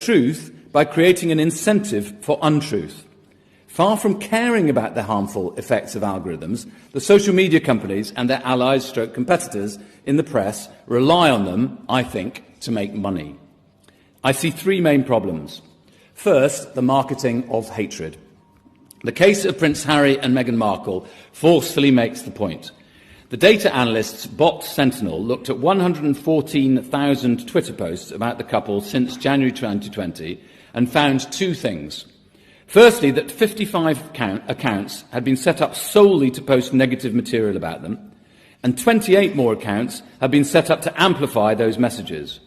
truth by creating an incentive for untruth. Far from caring about the harmful effects of algorithms, the social media companies and their allies / competitors in the press rely on them, I think, to make money. I see three main problems. First, the marketing of hatred. The case of Prince Harry and Meghan Markle forcefully makes the point. The data analyst's bot Sentinel looked at 114,000 Twitter posts about the couple since January 2020 and found two things. Firstly, that 55 accounts had been set up solely to post negative material about them, and 28 more accounts had been set up to amplify those messages.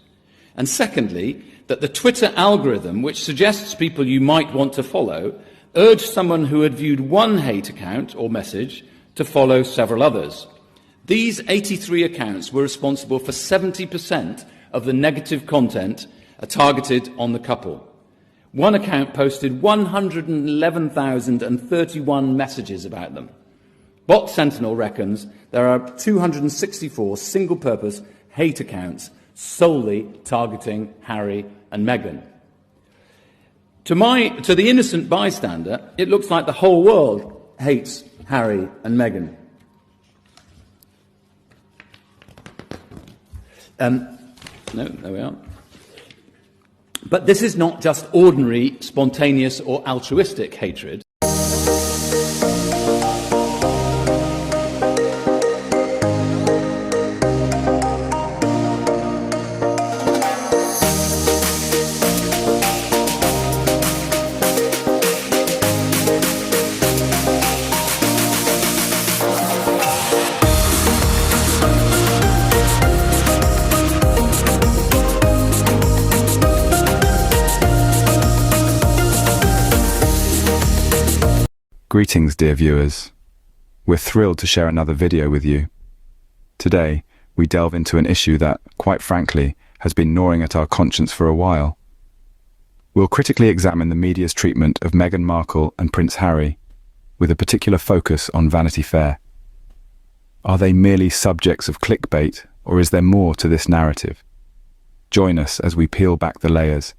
And secondly, that the Twitter algorithm, which suggests people you might want to follow, urged someone who had viewed one hate account or message to follow several others. These 83 accounts were responsible for 70% of the negative content targeted on the couple. One account posted 111,031 messages about them. Bot Sentinel reckons there are 264 single-purpose hate accounts solely targeting Harry and Meghan. To the innocent bystander, it looks like the whole world hates Harry and Meghan. No, there we are. But this is not just ordinary, spontaneous or altruistic hatred. Greetings, dear viewers. We're thrilled to share another video with you. Today, we delve into an issue that, quite frankly, has been gnawing at our conscience for a while. We'll critically examine the media's treatment of Meghan Markle and Prince Harry, with a particular focus on Vanity Fair. Are they merely subjects of clickbait, or is there more to this narrative? Join us as we peel back the layers.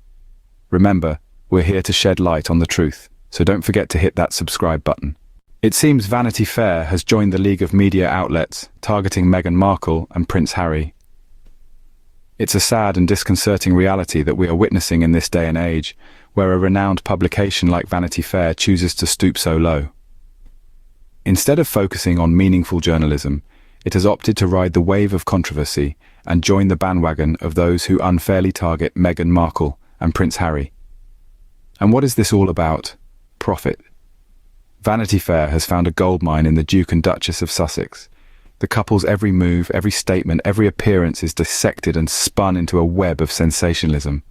Remember, we're here to shed light on the truth, so don't forget to hit that subscribe button. It seems Vanity Fair has joined the league of media outlets targeting Meghan Markle and Prince Harry. It's a sad and disconcerting reality that we are witnessing in this day and age, where a renowned publication like Vanity Fair chooses to stoop so low. Instead of focusing on meaningful journalism, it has opted to ride the wave of controversy and join the bandwagon of those who unfairly target Meghan Markle and Prince Harry. And what is this all about? Profit. Vanity Fair has found a goldmine in the Duke and Duchess of Sussex. The couple's every move, every statement, every appearance is dissected and spun into a web of sensationalism.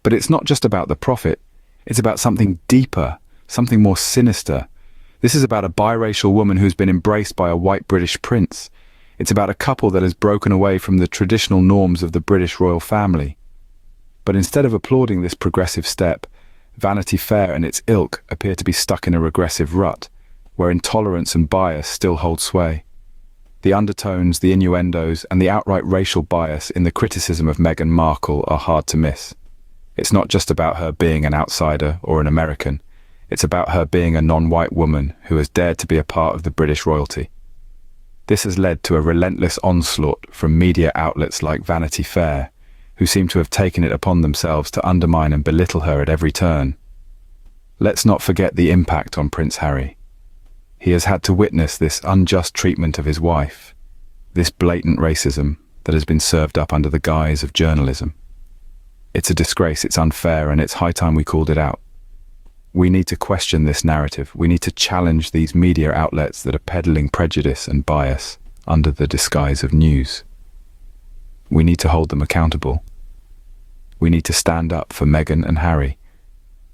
But it's not just about the profit, it's about something deeper, something more sinister. This is about a biracial woman who's been embraced by a white British prince. It's about a couple that has broken away from the traditional norms of the British royal family. But instead of applauding this progressive step, Vanity Fair and its ilk appear to be stuck in a regressive rut, where intolerance and bias still hold sway. The undertones, the innuendos, and the outright racial bias in the criticism of Meghan Markle are hard to miss. It's not just about her being an outsider or an American. It's about her being a non-white woman who has dared to be a part of the British royalty. This has led to a relentless onslaught from media outlets like Vanity Fair, who seem to have taken it upon themselves to undermine and belittle her at every turn. Let's not forget the impact on Prince Harry. He has had to witness this unjust treatment of his wife, this blatant racism that has been served up under the guise of journalism. It's a disgrace, it's unfair, and it's high time we called it out. We need to question this narrative. We need to challenge these media outlets that are peddling prejudice and bias under the disguise of news. We need to hold them accountable. We need to stand up for Meghan and Harry,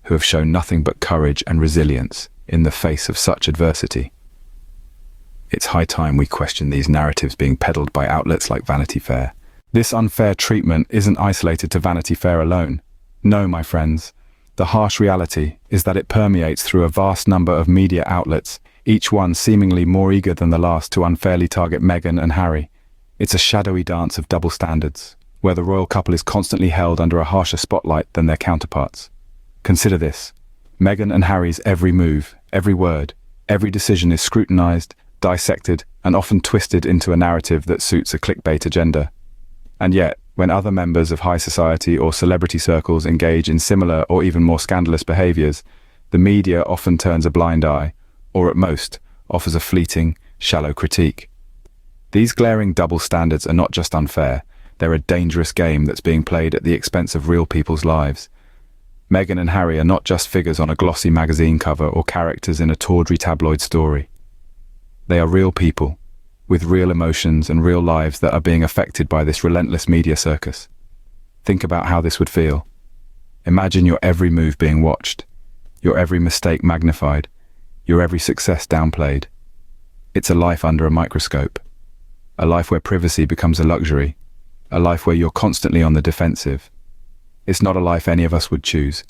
who have shown nothing but courage and resilience in the face of such adversity. It's high time we question these narratives being peddled by outlets like Vanity Fair. This unfair treatment isn't isolated to Vanity Fair alone. No, my friends. The harsh reality is that it permeates through a vast number of media outlets, each one seemingly more eager than the last to unfairly target Meghan and Harry. It's a shadowy dance of double standards, where the royal couple is constantly held under a harsher spotlight than their counterparts. Consider this. Meghan and Harry's every move, every word, every decision is scrutinized, dissected, and often twisted into a narrative that suits a clickbait agenda. And yet, when other members of high society or celebrity circles engage in similar or even more scandalous behaviors, the media often turns a blind eye, or at most, offers a fleeting, shallow critique. These glaring double standards are not just unfair, they're a dangerous game that's being played at the expense of real people's lives. Meghan and Harry are not just figures on a glossy magazine cover or characters in a tawdry tabloid story. They are real people, with real emotions and real lives that are being affected by this relentless media circus. Think about how this would feel. Imagine your every move being watched, your every mistake magnified, your every success downplayed. It's a life under a microscope, a life where privacy becomes a luxury, a life where you're constantly on the defensive. It's not a life any of us would choose,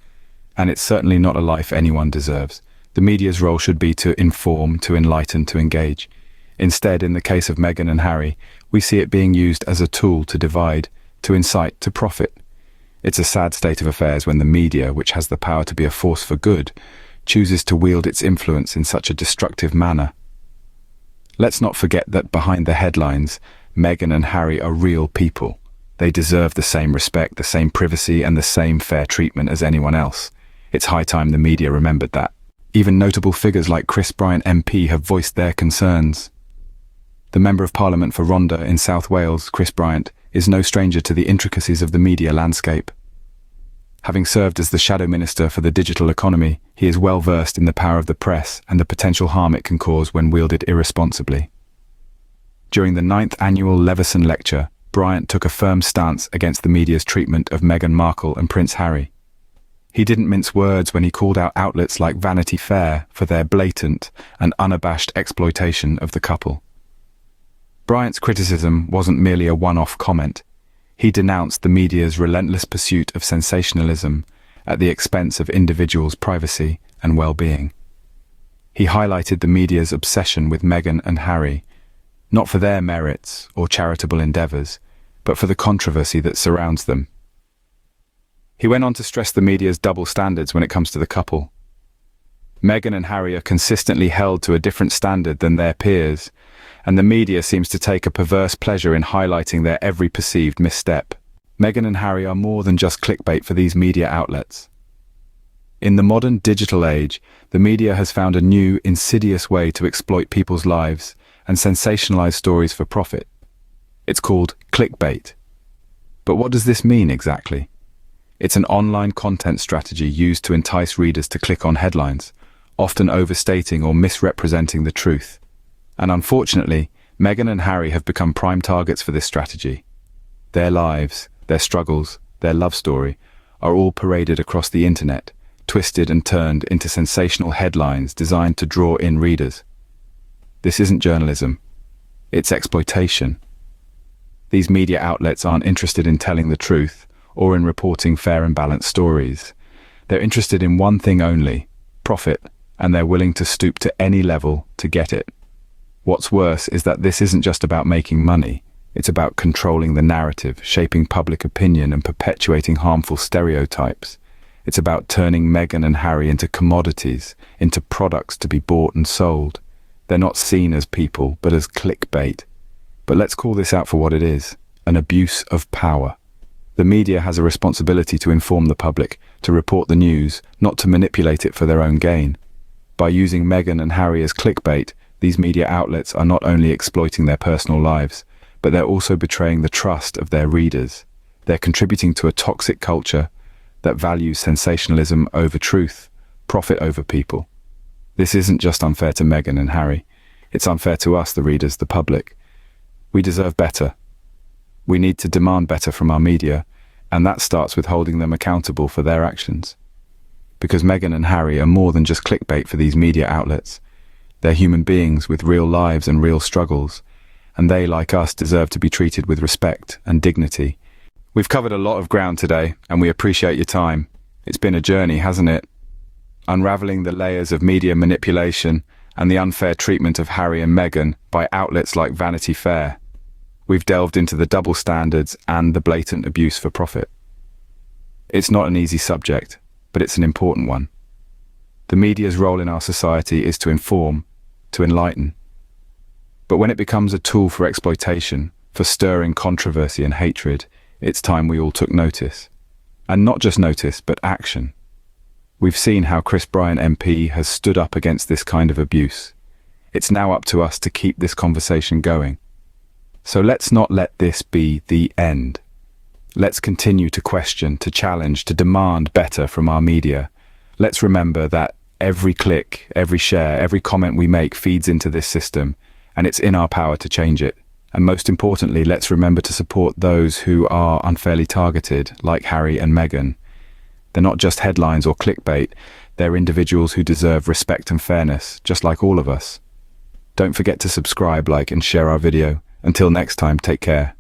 and it's certainly not a life anyone deserves. The media's role should be to inform, to enlighten, to engage. Instead, in the case of Meghan and Harry, we see it being used as a tool to divide, to incite, to profit. It's a sad state of affairs when the media, which has the power to be a force for good, chooses to wield its influence in such a destructive manner. Let's not forget that behind the headlines, Meghan and Harry are real people. They deserve the same respect, the same privacy, and the same fair treatment as anyone else. It's high time the media remembered that. Even notable figures like Bryant MP have voiced their concerns. The Member of Parliament for Rhondda in South Wales, Bryant, is no stranger to the intricacies of the media landscape. Having served as the Shadow Minister for the digital economy, he is well versed in the power of the press and the potential harm it can cause when wielded irresponsibly. During the 9th annual Leveson Lecture, Bryant took a firm stance against the media's treatment of Meghan Markle and Prince Harry. He didn't mince words when he called out outlets like Vanity Fair for their blatant and unabashed exploitation of the couple. Bryant's criticism wasn't merely a one-off comment. He denounced the media's relentless pursuit of sensationalism at the expense of individuals' privacy and well-being. He highlighted the media's obsession with Meghan and Harry, not for their merits or charitable endeavors, but for the controversy that surrounds them. He went on to stress the media's double standards when it comes to the couple. Meghan and Harry are consistently held to a different standard than their peers, and the media seems to take a perverse pleasure in highlighting their every perceived misstep. Meghan and Harry are more than just clickbait for these media outlets. In the modern digital age, the media has found a new, insidious way to exploit people's lives and sensationalize stories for profit. It's called clickbait. But what does this mean exactly? It's an online content strategy used to entice readers to click on headlines, often overstating or misrepresenting the truth. And unfortunately, Meghan and Harry have become prime targets for this strategy. Their lives, their struggles, their love story are all paraded across the internet, twisted and turned into sensational headlines designed to draw in readers. This isn't journalism. It's exploitation. These media outlets aren't interested in telling the truth or in reporting fair and balanced stories. They're interested in one thing only: profit, and they're willing to stoop to any level to get it. What's worse is that this isn't just about making money. It's about controlling the narrative, shaping public opinion, and perpetuating harmful stereotypes. It's about turning Meghan and Harry into commodities, into products to be bought and sold. They're not seen as people, but as clickbait. But let's call this out for what it is: an abuse of power. The media has a responsibility to inform the public, to report the news, not to manipulate it for their own gain. By using Meghan and Harry as clickbait, these media outlets are not only exploiting their personal lives, but they're also betraying the trust of their readers. They're contributing to a toxic culture that values sensationalism over truth, profit over people. This isn't just unfair to Meghan and Harry. It's unfair to us, the readers, the public. We deserve better. We need to demand better from our media, and that starts with holding them accountable for their actions. Because Meghan and Harry are more than just clickbait for these media outlets. They're human beings with real lives and real struggles, and they, like us, deserve to be treated with respect and dignity. We've covered a lot of ground today, and we appreciate your time. It's been a journey, hasn't it? Unraveling the layers of media manipulation and the unfair treatment of Harry and Meghan by outlets like Vanity Fair. we've delved into the double standards and the blatant abuse for profit. It's not an easy subject, but it's an important one. The media's role in our society is to inform, to enlighten. But when it becomes a tool for exploitation, for stirring controversy and hatred, it's time we all took notice. And not just notice, but action. We've seen how Bryant MP has stood up against this kind of abuse. It's now up to us to keep this conversation going. So let's not let this be the end. Let's continue to question, to challenge, to demand better from our media. Let's remember that every click, every share, every comment we make feeds into this system, and it's in our power to change it. And most importantly, let's remember to support those who are unfairly targeted, like Harry and Meghan. They're not just headlines or clickbait, they're individuals who deserve respect and fairness, just like all of us. Don't forget to subscribe, like, and share our video. Until next time, take care.